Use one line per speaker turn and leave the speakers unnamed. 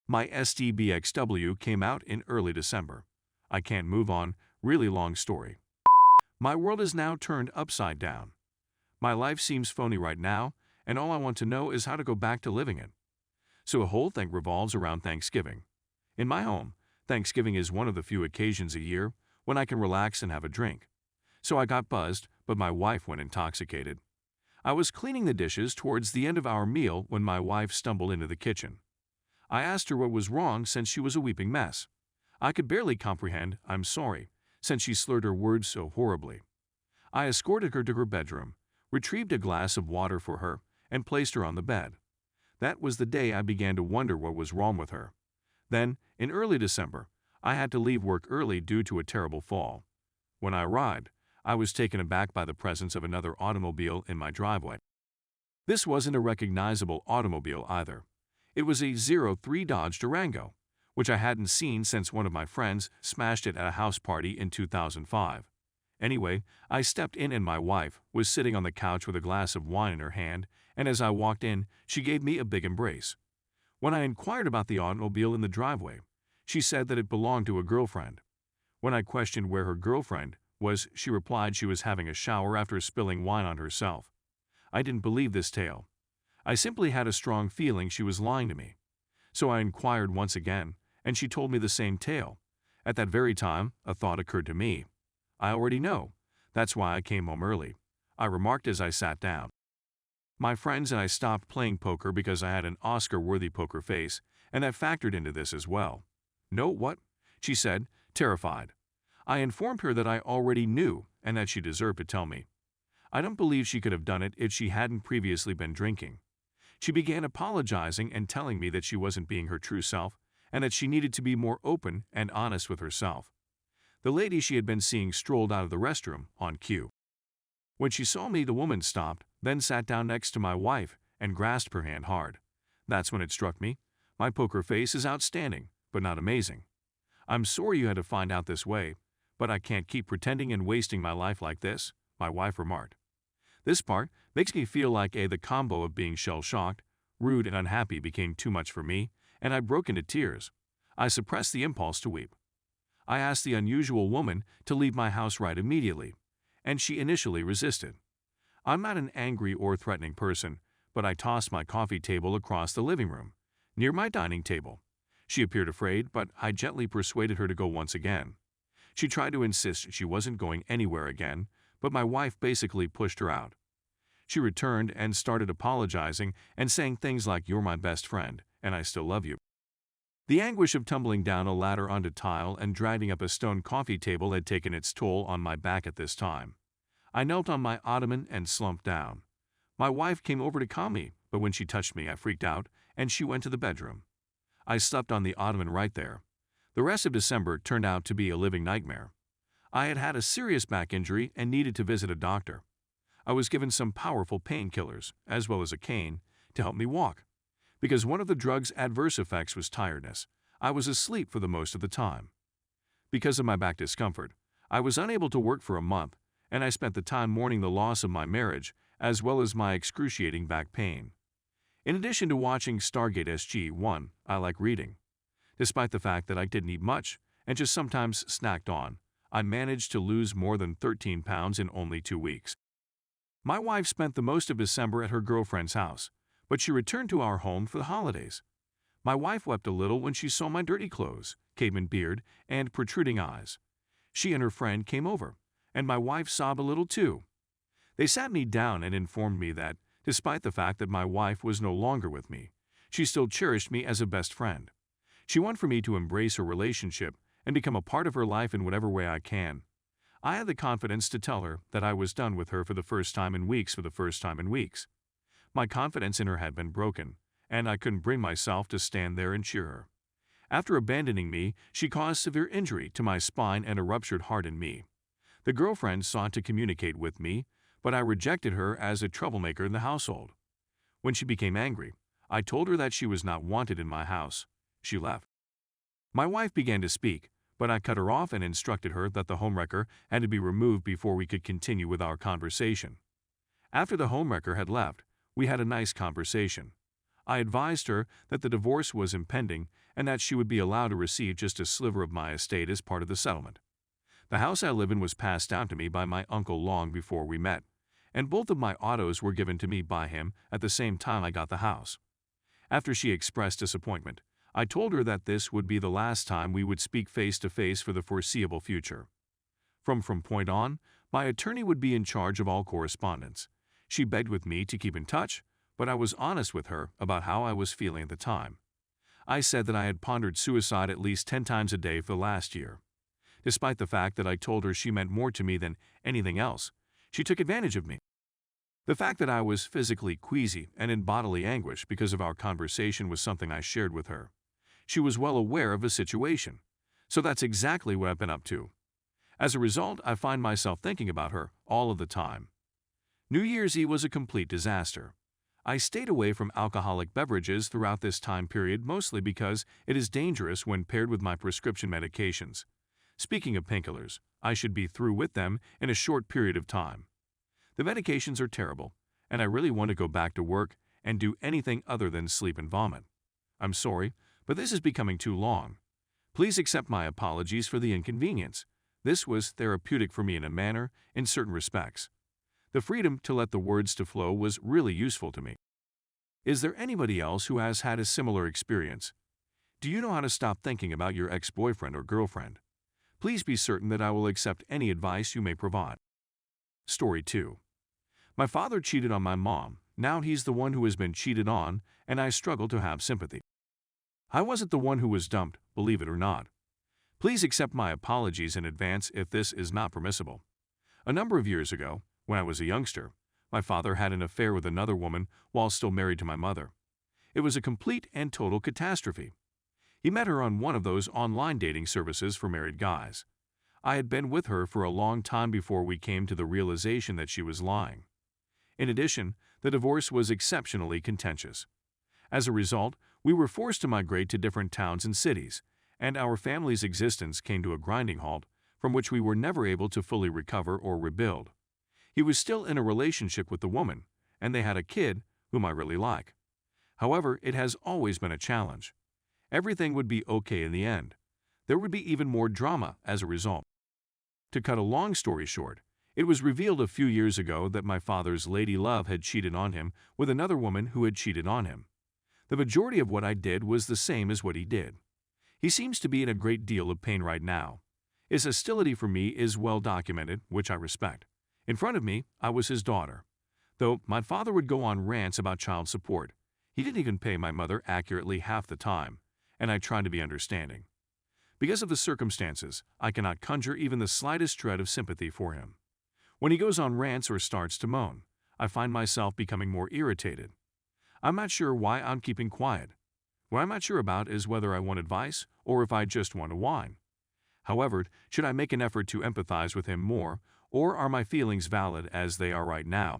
My STBXW came out in early December. I can't move on, really long story. My world is now turned upside down. My life seems phony right now, and all I want to know is how to go back to living it. So the whole thing revolves around Thanksgiving. In my home, Thanksgiving is one of the few occasions a year when I can relax and have a drink. So I got buzzed, but my wife went intoxicated. I was cleaning the dishes towards the end of our meal when my wife stumbled into the kitchen. I asked her what was wrong since she was a weeping mess. I could barely comprehend "I'm sorry," since she slurred her words so horribly. I escorted her to her bedroom, retrieved a glass of water for her, and placed her on the bed. That was the day I began to wonder what was wrong with her. Then, in early December, I had to leave work early due to a terrible fall. When I arrived, I was taken aback by the presence of another automobile in my driveway. This wasn't a recognizable automobile either. It was a '03 Dodge Durango, which I hadn't seen since one of my friends smashed it at a house party in 2005. Anyway, I stepped in and my wife was sitting on the couch with a glass of wine in her hand, and as I walked in, she gave me a big embrace. When I inquired about the automobile in the driveway, she said that it belonged to a girlfriend. When I questioned where her girlfriend was, she replied she was having a shower after spilling wine on herself. I didn't believe this tale. I simply had a strong feeling she was lying to me. So I inquired once again, and she told me the same tale. At that very time, a thought occurred to me. I already know. That's why I came home early, I remarked as I sat down. My friends and I stopped playing poker because I had an Oscar-worthy poker face, and that factored into this as well. "No, what?" she said, terrified. I informed her that I already knew and that she deserved to tell me. I don't believe she could have done it if she hadn't previously been drinking. She began apologizing and telling me that she wasn't being her true self and that she needed to be more open and honest with herself. The lady she had been seeing strolled out of the restroom on cue. When she saw me, the woman stopped, then sat down next to my wife and grasped her hand hard. That's when it struck me. My poker face is outstanding, but not amazing. "I'm sorry you had to find out this way, but I can't keep pretending and wasting my life like this," my wife remarked. This part makes me feel like the combo of being shell-shocked, rude, and unhappy became too much for me, and I broke into tears. I suppressed the impulse to weep. I asked the unusual woman to leave my house right immediately, and she initially resisted. I'm not an angry or threatening person, but I tossed my coffee table across the living room, near my dining table. She appeared afraid, but I gently persuaded her to go once again. She tried to insist she wasn't going anywhere again, but my wife basically pushed her out. She returned and started apologizing and saying things like, "You're my best friend, and I still love you." The anguish of tumbling down a ladder onto tile and dragging up a stone coffee table had taken its toll on my back at this time. I knelt on my ottoman and slumped down. My wife came over to calm me, but when she touched me, I freaked out, and she went to the bedroom. I slept on the ottoman right there. The rest of December turned out to be a living nightmare. I had had a serious back injury and needed to visit a doctor. I was given some powerful painkillers, as well as a cane, to help me walk. Because one of the drug's adverse effects was tiredness, I was asleep for the most of the time. Because of my back discomfort, I was unable to work for a month, and I spent the time mourning the loss of my marriage, as well as my excruciating back pain. In addition to watching Stargate SG-1, I like reading. Despite the fact that I didn't eat much and just sometimes snacked on, I managed to lose more than 13 pounds in only 2 weeks. My wife spent the most of December at her girlfriend's house, but she returned to our home for the holidays. My wife wept a little when she saw my dirty clothes, caveman beard, and protruding eyes. She and her friend came over, and my wife sobbed a little too. They sat me down and informed me that, despite the fact that my wife was no longer with me, she still cherished me as a best friend. She wanted for me to embrace her relationship and become a part of her life in whatever way I can. I had the confidence to tell her that I was done with her for the first time in weeks. My confidence in her had been broken, and I couldn't bring myself to stand there and cheer her. After abandoning me, she caused severe injury to my spine and a ruptured heart in me. The girlfriend sought to communicate with me, but I rejected her as a troublemaker in the household. When she became angry, I told her that she was not wanted in my house. She left. My wife began to speak, but I cut her off and instructed her that the homewrecker had to be removed before we could continue with our conversation. After the homewrecker had left, we had a nice conversation. I advised her that the divorce was impending and that she would be allowed to receive just a sliver of my estate as part of the settlement. The house I live in was passed down to me by my uncle long before we met, and both of my autos were given to me by him at the same time I got the house. After she expressed disappointment, I told her that this would be the last time we would speak face to face for the foreseeable future. From point on, my attorney would be in charge of all correspondence. She begged with me to keep in touch, but I was honest with her about how I was feeling at the time. I said that I had pondered suicide at least 10 times a day for the last year. Despite the fact that I told her she meant more to me than anything else, she took advantage of me. The fact that I was physically queasy and in bodily anguish because of our conversation was something I shared with her. She was well aware of the situation, so that's exactly what I've been up to. As a result, I find myself thinking about her all of the time. New Year's Eve was a complete disaster. I stayed away from alcoholic beverages throughout this time period mostly because it is dangerous when paired with my prescription medications. Speaking of painkillers, I should be through with them in a short period of time. The medications are terrible, and I really want to go back to work and do anything other than sleep and vomit. I'm sorry, but this is becoming too long. Please accept my apologies for the inconvenience. This was therapeutic for me in a manner, in certain respects. The freedom to let the words to flow was really useful to me. Is there anybody else who has had a similar experience? Do you know how to stop thinking about your ex-boyfriend or girlfriend? Please be certain that I will accept any advice you may provide. Story 2. My father cheated on my mom. Now he's the one who has been cheated on, and I struggle to have sympathy. I wasn't the one who was dumped, believe it or not. Please accept my apologies in advance if this is not permissible. A number of years ago, when I was a youngster, my father had an affair with another woman while still married to my mother. It was a complete and total catastrophe. He met her on one of those online dating services for married guys. I had been with her for a long time before we came to the realization that she was lying. In addition, the divorce was exceptionally contentious. As a result, we were forced to migrate to different towns and cities, and our family's existence came to a grinding halt from which we were never able to fully recover or rebuild. He was still in a relationship with the woman, and they had a kid whom I really like. However, it has always been a challenge. Everything would be okay in the end. There would be even more drama as a result. To cut a long story short, it was revealed a few years ago that my father's lady love had cheated on him with another woman who had cheated on him. The majority of what I did was the same as what he did. He seems to be in a great deal of pain right now. His hostility for me is well documented, which I respect. In front of me, I was his daughter. Though my father would go on rants about child support, he didn't even pay my mother accurately half the time, and I tried to be understanding. Because of the circumstances, I cannot conjure even the slightest shred of sympathy for him. When he goes on rants or starts to moan, I find myself becoming more irritated. I'm not sure why I'm keeping quiet. What I'm not sure about is whether I want advice or if I just want to whine. However, should I make an effort to empathize with him more, or are my feelings valid as they are right now,